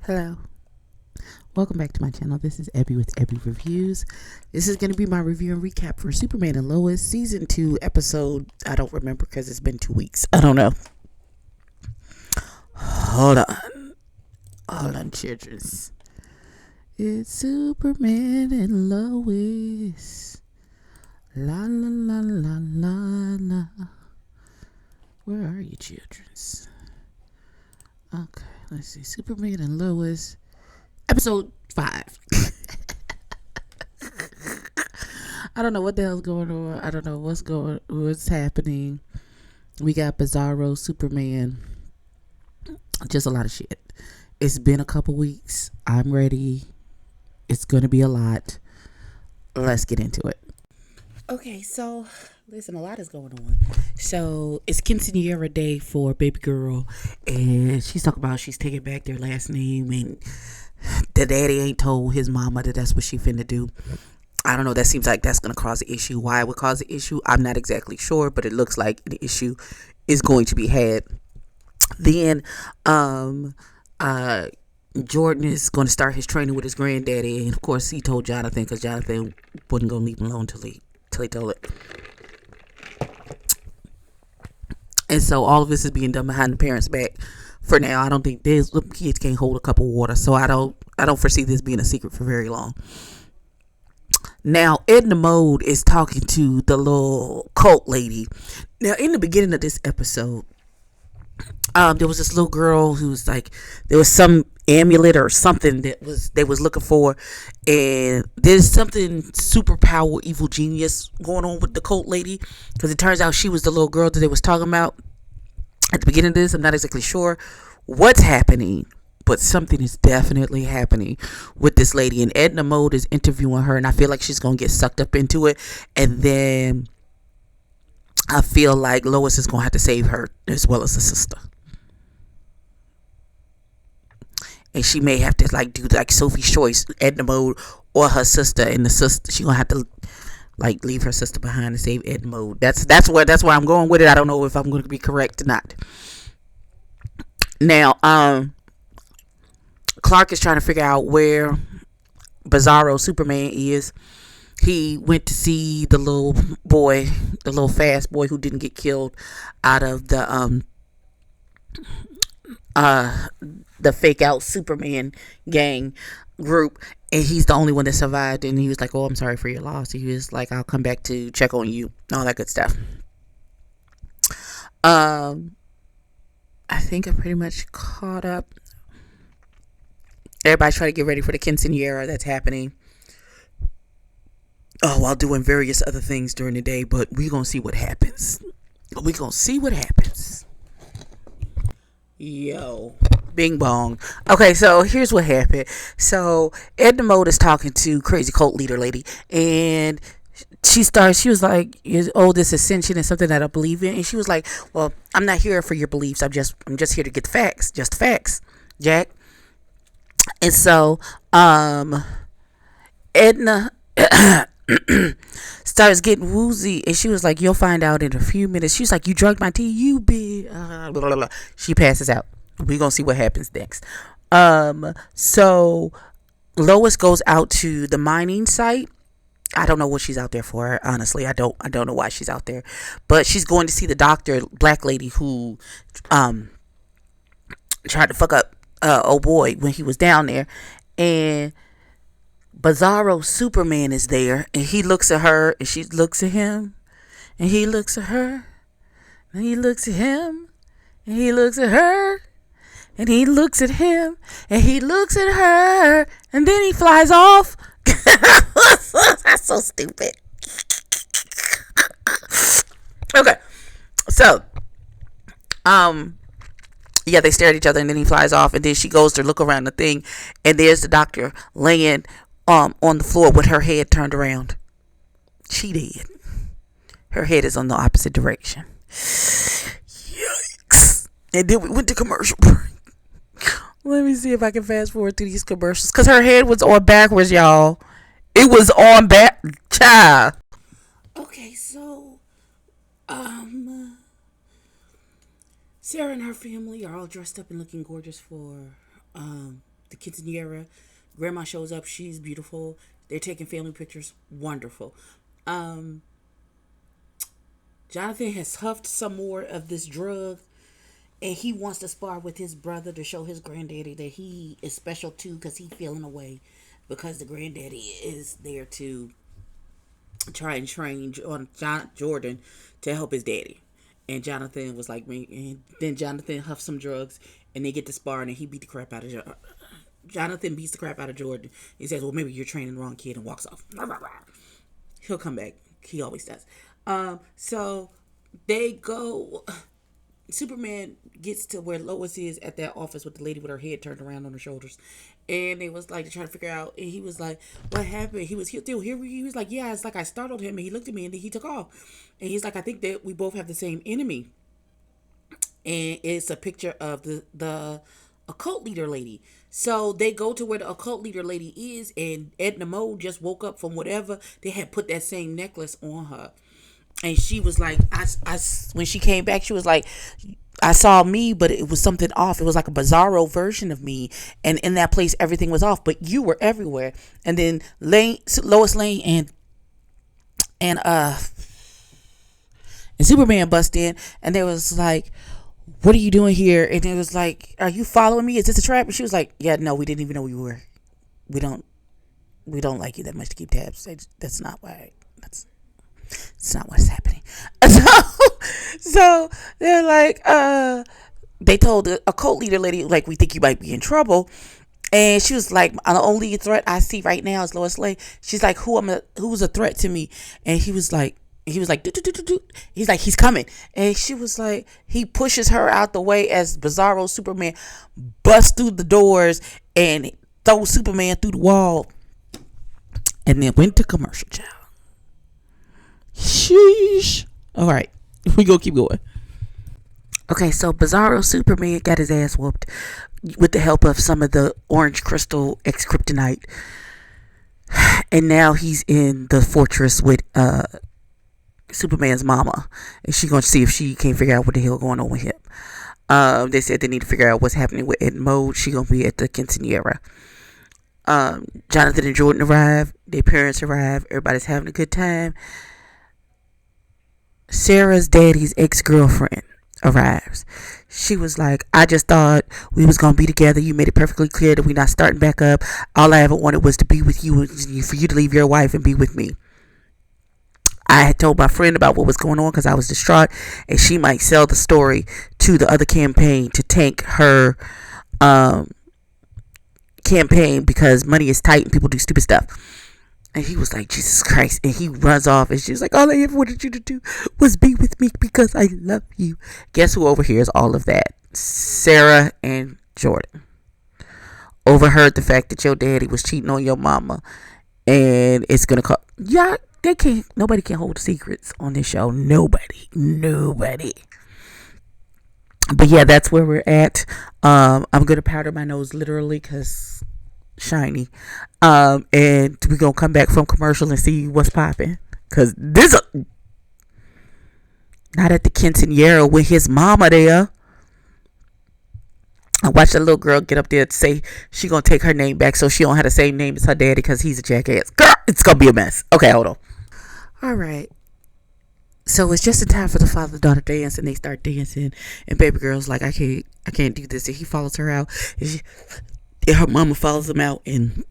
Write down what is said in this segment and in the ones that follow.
Hello, welcome back to my channel. This is Ebbie with Ebbie Reviews. This is going to be my review and recap for Superman and Lois season 2 episode. I don't remember because it's been 2 weeks. I don't know. Hold on, children. It's Superman and Lois. La la la la la la. Where are you, children? Okay, let's see. Superman and Lois, episode 5. I don't know what the hell's going on. I don't know what's happening. We got Bizarro, Superman, just a lot of shit. It's been a couple weeks. I'm ready. It's gonna be a lot. Let's get into it. Okay, so listen, a lot is going on. So it's quinceanera day for baby girl, and she's talking about she's taking back their last name, and the daddy ain't told his mama that that's what she finna do. I don't know. That seems like that's gonna cause an issue. Why it would cause an issue, I'm not exactly sure, but it looks like the issue is going to be had. Then, Jordan is going to start his training with his granddaddy, and of course he told Jonathan because Jonathan wasn't gonna leave him alone till he told it. And so all of this is being done behind the parents' back for now. I don't think these kids can't hold a cup of water, so I don't foresee this being a secret for very long. Now, Edna Mode is talking to the little cult lady. Now, in the beginning of this episode, there was this little girl who's like, there was some amulet or something that they was looking for, and there's something superpower evil genius going on with the cult lady, because it turns out she was the little girl that they was talking about at the beginning of this. I'm not exactly sure what's happening, but something is definitely happening with this lady, and Edna Mode is interviewing her, and I feel like she's gonna get sucked up into it, and then I feel like Lois is gonna have to save her as well as the sister. And she may have to do like Sophie's Choice, Edna Mode or her sister, and the sister, she gonna have to leave her sister behind and save Edna Mode. That's where I'm going with it. I don't know if I'm going to be correct or not. Now, Clark is trying to figure out where Bizarro Superman is. He went to see the little boy, the little fast boy who didn't get killed out of the fake out Superman gang group, and he's the only one that survived. And he was like, "Oh, I'm sorry for your loss." He was like, "I'll come back to check on you," all that good stuff. I think I'm pretty much caught up. Everybody's trying to get ready for the quinceanera that's happening, while doing various other things during the day. But we're gonna see what happens. Yo, bing bong. Okay, so here's what happened. So Edna Mode is talking to crazy cult leader lady, and she was like, "Oh, this ascension is something that I believe in." And she was like, "Well, I'm not here for your beliefs. I'm just here to get the facts, just the facts, Jack." And so Edna starts getting woozy, and she was like, "You'll find out in a few minutes." She's like, "You drugged my tea, you bitch." Blah, blah, blah. She passes out. We're gonna see what happens next. So Lois goes out to the mining site. I don't know what she's out there for, honestly. I don't know why she's out there, but she's going to see the doctor, black lady, who tried to fuck up oh boy when he was down there. And Bizarro Superman is there, and he looks at her, and she looks at him, and he looks at her, and he looks at him, and he looks at her, and he looks at him, and he looks at her, and then he flies off. That's so stupid. Okay, so yeah, they stare at each other, and then he flies off, and then she goes to look around the thing, and there's the doctor laying on the floor with her head turned around. She did. Her head is on the opposite direction. Yikes. And then we went to commercial break. Let me see if I can fast forward through these commercials, because her head was on backwards, y'all. It was on back. Child. Okay, so Sarah and her family are all dressed up and looking gorgeous for the quinceanera. Grandma shows up. She's beautiful. They're taking family pictures. Wonderful. Um, Jonathan has huffed some more of this drug, and he wants to spar with his brother to show his granddaddy that he is special too, because he's feeling away because the granddaddy is there to try and train on Jordan to help his daddy. And Jonathan was like me. And then Jonathan huffs some drugs, and they get to sparring, and he beat the crap out of Jonathan beats the crap out of Jordan. He says, "Well, maybe you're training the wrong kid," and walks off. He'll come back. He always does. So they go. Superman gets to where Lois is at that office with the lady with her head turned around on her shoulders, and they was like trying to figure out. And he was like, "What happened?" He was still here. He was like, "Yeah, it's like I startled him," and he looked at me, and then he took off. And he's like, "I think that we both have the same enemy." And it's a picture of the occult leader lady. So they go to where the occult leader lady is, and Edna Mode just woke up from whatever they had put that same necklace on her. And she was like, when she came back, she was like, "I saw me, but it was something off. It was like a bizarro version of me. And in that place, everything was off, but you were everywhere." And then Lois Lane and Superman bust in, and they was like, "What are you doing here?" And it was like, "Are you following me? Is this a trap?" And she was like, "Yeah, no, we didn't even know you were. We don't like you that much to keep tabs. That's not why. It's not what's happening." So they're like, they told a cult leader lady, like, "We think you might be in trouble." And she was like, "The only threat I see right now is Lois Lane." She's like, "Who's a threat to me?" And he was like, he's like, "He's coming." And she was like, he pushes her out the way as Bizarro Superman busts through the doors and throws Superman through the wall. And then went to commercial, child. Sheesh. All right, we gonna keep going. Okay, so Bizarro Superman got his ass whooped with the help of some of the orange crystal X kryptonite, and now he's in the fortress with Superman's mama, and she's gonna see if she can't figure out what the hell going on with him. They said they need to figure out what's happening with Ed Mode. She gonna be at the quinceanera. Jonathan and Jordan arrive. Their parents arrive. Everybody's having a good time. Sarah's daddy's ex-girlfriend arrives. She was like, "I just thought we was gonna be together. You made it perfectly clear that we're not starting back up. All I ever wanted was to be with you and for you to leave your wife and be with me. I had told my friend about what was going on because I was distraught, and she might sell the story to the other campaign to tank her campaign because money is tight and people do stupid stuff." And he was like, "Jesus Christ." And he runs off, and she was like, "All I ever wanted you to do was be with me because I love you." Guess who overhears all of that? Sarah and Jordan overheard the fact that your daddy was cheating on your mama, and it's gonna call. Yeah, nobody can hold secrets on this show. Nobody. But yeah, that's where we're at. I'm gonna powder my nose literally because shiny. And we're gonna come back from commercial and see what's popping, because this not at the quinceanera with his mama there. I watched a little girl get up there to say she gonna take her name back so she don't have the same name as her daddy because he's a jackass. Girl, it's gonna be a mess. Okay, hold on. All right. So it's just in time for the father-daughter dance, and they start dancing, and baby girl's like, I can't do this. And he follows her out, and her mama follows him out, and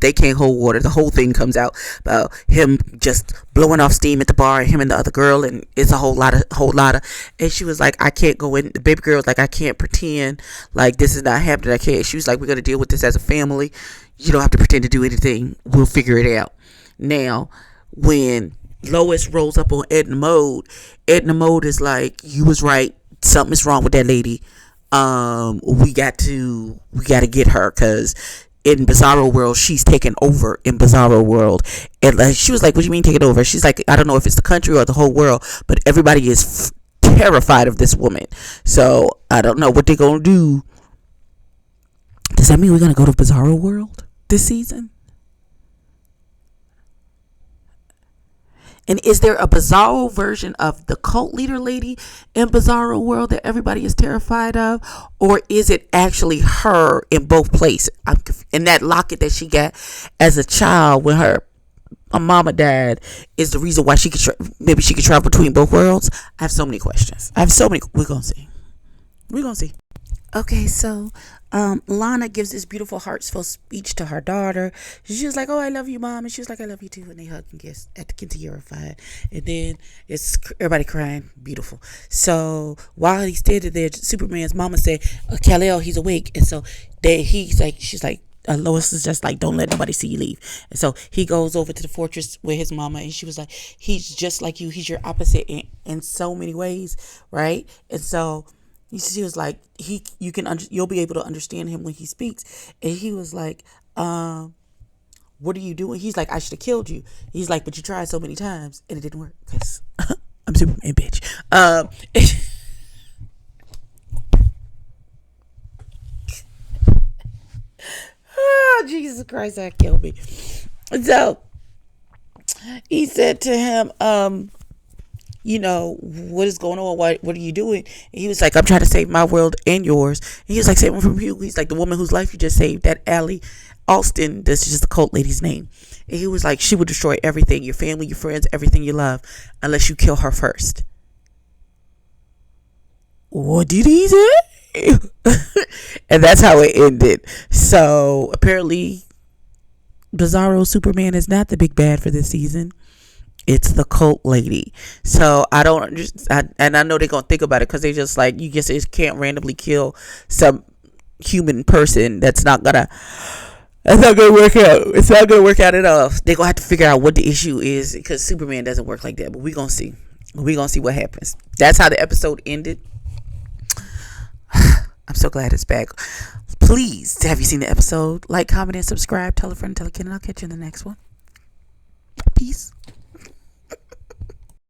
they can't hold water. The whole thing comes out about him just blowing off steam at the bar, and him and the other girl, and it's a whole lot of. And she was like, "I can't go in." The baby girl was like, "I can't pretend like this is not happening. I can't." She was like, "We're gonna deal with this as a family. You don't have to pretend to do anything. We'll figure it out." Now, when Lois rolls up on Edna Mode is like, "You was right. Something's wrong with that lady. We got to get her, because in Bizarro World, she's taken over in Bizarro World." And like, she was like, "What do you mean taking over?" She's like, "I don't know if it's the country or the whole world, but everybody is terrified of this woman. So I don't know what they're going to do." Does that mean we're going to go to Bizarro World this season? And is there a Bizarro version of the cult leader lady in Bizarro World that everybody is terrified of? Or is it actually her in both places? And that locket that she got as a child when her mama died is the reason why she could maybe she could travel between both worlds. I have so many questions. We're gonna see. We're gonna see. Okay, so Lana gives this beautiful heartfelt speech to her daughter. She was like, "Oh, I love you, Mom," and she was like, "I love you too," and they hug and kiss at the kids terrified. And then it's everybody crying, beautiful. So while he's standing there, Superman's mama said, "Kal-El, he's awake," and so she's like. Lois is just like, "Don't let nobody see you leave." And so he goes over to the fortress with his mama, and she was like, "He's just like you. He's your opposite in so many ways, right?" And so she was like, you'll be able to understand him when he speaks. And he was like, "What are you doing?" He's like, "I should have killed you." He's like, "But you tried so many times and it didn't work because I'm Superman, bitch." Oh, Jesus Christ, that killed me. So he said to him, what is going on? What are you doing? And he was like, "I'm trying to save my world and yours." And he was like, "Saving from you." He's like, "The woman whose life you just saved, that Allie Alston, this is just the cult lady's name." And he was like, "She would destroy everything, your family, your friends, everything you love, unless you kill her first." What did he say? And that's how it ended. So apparently Bizarro Superman is not the big bad for this season. It's the cult lady. So I don't understand, and I know they're gonna think about it because they just like, you just can't randomly kill some human person. That's not gonna work out. It's not gonna work out at all. They're gonna have to figure out what the issue is because Superman doesn't work like that. But we're gonna see. We're gonna see what happens. That's how the episode ended. I'm so glad it's back. Please, have you seen the episode? Like, comment, and subscribe. Tell a friend, tell a kid, and I'll catch you in the next one. Peace.